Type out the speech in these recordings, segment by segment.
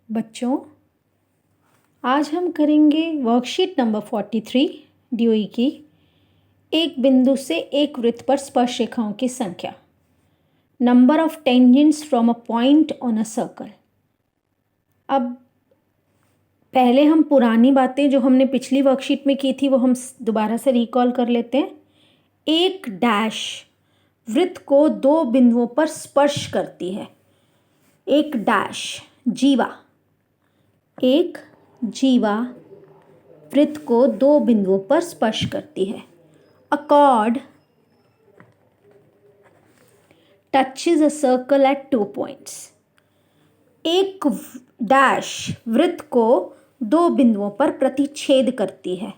बच्चों, आज हम करेंगे वर्कशीट नंबर 43 डीओई की एक बिंदु से एक वृत्त पर स्पर्श रेखाओं की संख्या, number of tangents from a point on a circle. अब पहले हम पुरानी बातें जो हमने पिछली वर्कशीट में की थी वो हम दोबारा से रिकॉल कर लेते हैं। एक डैश वृत्त को दो बिंदुओं पर स्पर्श करती है। एक डैश जीवा, एक जीवा वृत्त को दो बिंदुओं पर स्पर्श करती है। अ cord touches a circle eight 2 points. एक डैश वृत्त को दो बिंदुओं पर प्रतिच्छेद करती है,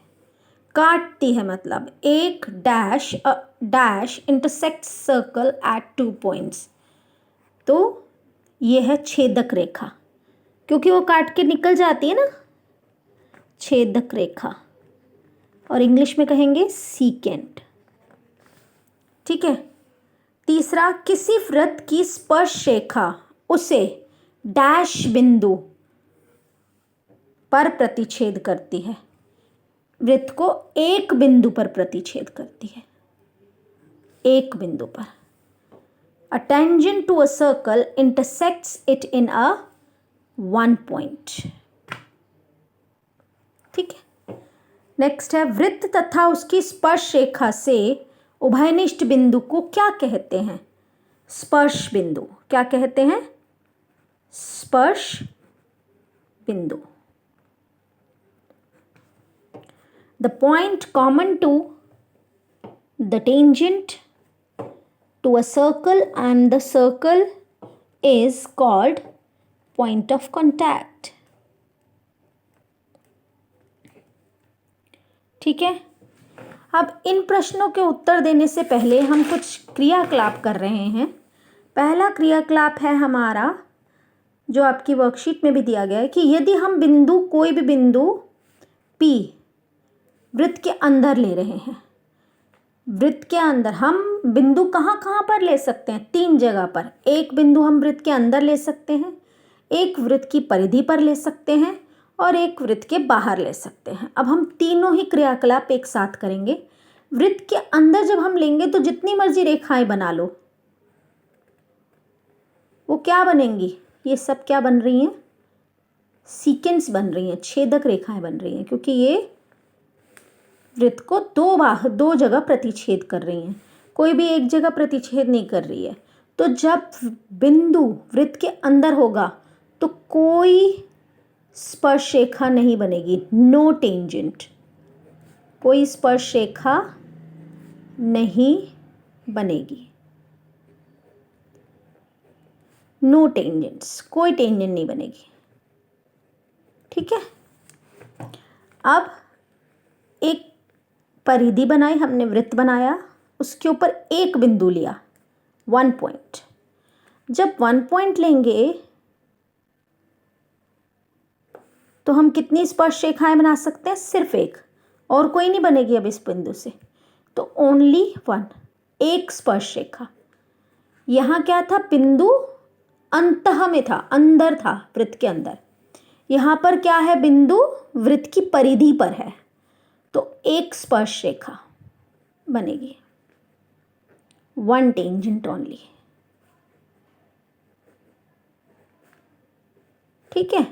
काटती है, मतलब एक dash intersects circle eight 2 points. तो यह है छेदक रेखा, क्योंकि वो काट के निकल जाती है ना, छेदक रेखा, और इंग्लिश में कहेंगे सीकेंट। ठीक है। तीसरा, किसी वृत्त की स्पर्श रेखा उसे डैश बिंदु पर प्रतिच्छेद करती है। वृत्त को एक बिंदु पर प्रतिच्छेद करती है, एक बिंदु पर। A tangent to a circle intersects it in a one point. ठीक है। नेक्स्ट है, वृत्त तथा उसकी स्पर्श रेखा से उभयनिष्ठ बिंदु को क्या कहते हैं? स्पर्श बिंदु। क्या कहते हैं? स्पर्श बिंदु। The point common to the tangent to a circle and the circle is called point of contact. ठीक है। अब इन प्रश्नों के उत्तर देने से पहले हम कुछ क्रियाकलाप कर रहे हैं। पहला क्रियाकलाप है हमारा, जो आपकी वर्कशीट में भी दिया गया है, कि यदि हम कोई भी बिंदु P वृत्त के अंदर ले रहे हैं, वृत्त के अंदर हम बिंदु कहाँ कहाँ पर ले सकते हैं? 3 जगह पर। एक बिंदु हम वृत्त के अंदर ले सकते हैं, एक वृत्त की परिधि पर ले सकते हैं, और एक वृत्त के बाहर ले सकते हैं। अब हम तीनों ही क्रियाकलाप एक साथ करेंगे। वृत्त के अंदर जब हम लेंगे तो जितनी मर्जी रेखाएं बना लो, वो क्या बनेंगी? ये सब क्या बन रही हैं? सीकेंस बन रही हैं, छेदक रेखाएं बन रही हैं, क्योंकि ये वृत्त को दो जगह प्रतिच्छेद कर रही हैं, कोई भी एक जगह प्रतिच्छेद नहीं कर रही है। तो जब बिंदु वृत्त के अंदर होगा तो कोई स्पर्श रेखा नहीं बनेगी, नो टेंजेंट। कोई स्पर्श रेखा नहीं बनेगी, नो टेंजेंट्स, कोई टेंजेंट नहीं बनेगी। ठीक है। अब एक परिधि बनाई हमने, वृत्त बनाया, उसके ऊपर एक बिंदु लिया, 1 पॉइंट। जब 1 पॉइंट लेंगे तो हम कितनी स्पर्श रेखाएं बना सकते हैं? सिर्फ एक, और कोई नहीं बनेगी अब इस बिंदु से। तो ओनली 1, एक स्पर्श रेखा। यहाँ क्या था? बिंदु अंतः में था, अंदर था, वृत्त के अंदर। यहाँ पर क्या है? बिंदु वृत्त की परिधि पर है, तो एक स्पर्श रेखा बनेगी, 1 टेंजेंट ओनली। ठीक है।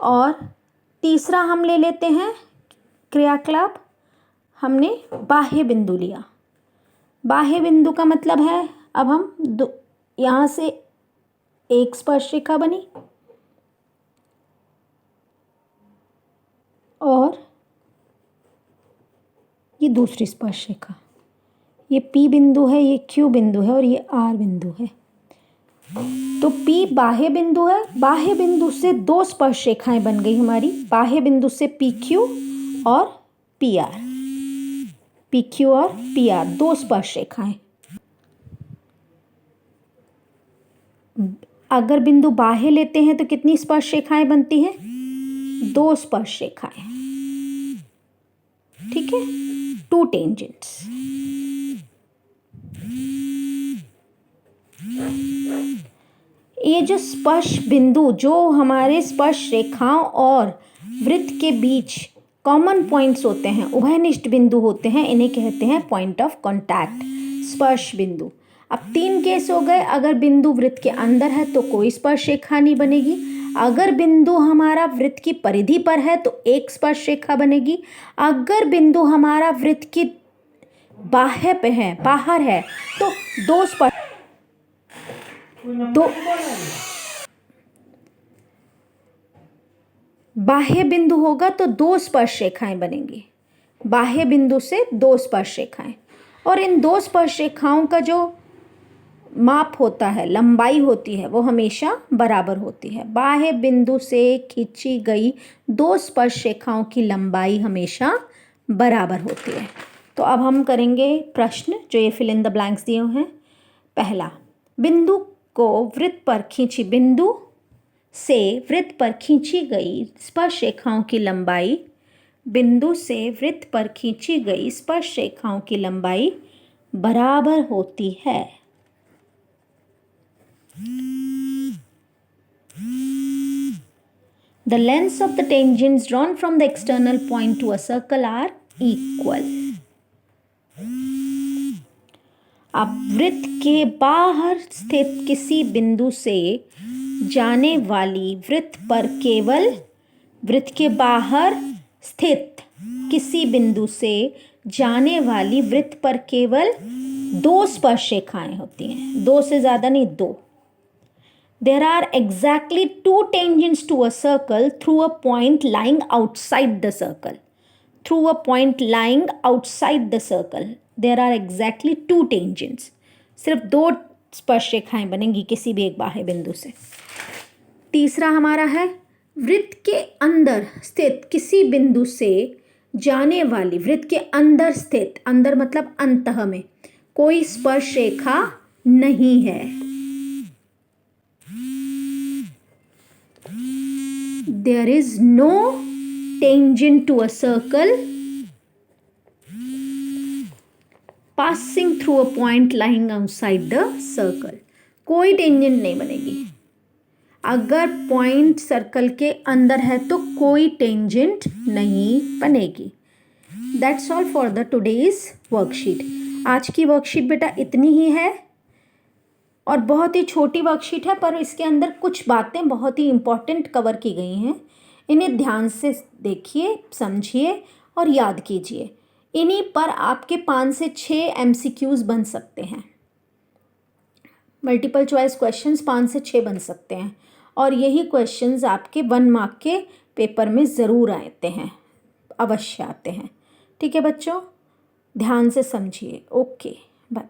और तीसरा हम ले लेते हैं क्रियाकलाप, हमने बाह्य बिंदु लिया। बाह्य बिंदु का मतलब है, अब हम यहाँ से एक स्पर्श रेखा बनी, और ये दूसरी स्पर्श रेखा, ये P बिंदु है, ये Q बिंदु है, और ये R बिंदु है। तो P बाह्य बिंदु है, बाह्य बिंदु से दो स्पर्श रेखाएं बन गई हमारी, बाह्य बिंदु से PQ और PR, PQ और PR दो स्पर्श रेखाएं। अगर बिंदु बाह्य लेते हैं तो कितनी स्पर्श रेखाएं बनती हैं? 2 स्पर्श रेखाएं। ठीक है, 2 टेंजेंट्स। ये जो स्पर्श बिंदु, जो हमारे स्पर्श रेखाओं और वृत्त के बीच कॉमन पॉइंट्स होते हैं, उभयनिष्ठ बिंदु होते हैं, इन्हें कहते हैं पॉइंट ऑफ कांटेक्ट, स्पर्श बिंदु। अब 3 केस हो गए। अगर बिंदु वृत्त के अंदर है तो कोई स्पर्श रेखा नहीं बनेगी। अगर बिंदु हमारा वृत्त की परिधि पर है तो एक स्पर्श रेखा बनेगी। अगर बिंदु हमारा वृत्त की बाह्य पे है, बाहर है, तो बाह्य बिंदु होगा तो 2 स्पर्श रेखाएं बनेंगी। बाह्य बिंदु से 2 स्पर्श रेखाएं, और इन 2 स्पर्श रेखाओं का जो माप होता है, लंबाई होती है, वो हमेशा बराबर होती है। बाह्य बिंदु से खींची गई 2 स्पर्श रेखाओं की लंबाई हमेशा बराबर होती है। तो अब हम करेंगे प्रश्न जो ये फिल इन द ब्लैंक्स दिए हुए हैं। पहला, बिंदु से वृत्त पर खींची गई स्पर्श रेखाओं की लंबाई, बिंदु से वृत्त पर खींची गई स्पर्श रेखाओं की लंबाई बराबर होती है। The lengths of the tangents drawn from the external point to a circle are equal. अब वृत्त के बाहर स्थित किसी बिंदु से जाने वाली वृत्त के बाहर स्थित किसी बिंदु से जाने वाली वृत्त पर केवल 2 स्पर्श रेखाएं होती हैं, 2 से ज़्यादा नहीं, 2। There are exactly 2 tangents to a circle through a point lying outside the circle. Through a point lying outside the circle, there are exactly 2 tangents. सिर्फ 2 स्पर्श रेखाएं बनेंगी किसी भी एक बाह्य बिंदु से। तीसरा हमारा है, वृत्त के अंदर स्थित किसी बिंदु से जाने वाली, वृत्त के अंदर स्थित, अंदर मतलब अंतः में, कोई स्पर्श रेखा नहीं है। There is no tangent to a circle passing through a point lying outside the circle. कोई टेंजेंट नहीं बनेगी। अगर पॉइंट सर्कल के अंदर है तो कोई टेंजेंट नहीं बनेगी। That's all for the today's worksheet. आज की वर्कशीट बेटा इतनी ही है, और बहुत ही छोटी वर्कशीट है, पर इसके अंदर कुछ बातें बहुत ही इम्पॉर्टेंट कवर की गई हैं। इन्हें ध्यान से देखिए, समझिए और याद कीजिए। इन्हीं पर आपके 5 से 6 MCQs बन सकते हैं। मल्टीपल चॉइस क्वेश्चंस 5 से 6 बन सकते हैं, और यही क्वेश्चंस आपके 1 मार्क के पेपर में ज़रूर आते हैं, अवश्य आते हैं। ठीक है बच्चों, ध्यान से समझिए। Okay, bye.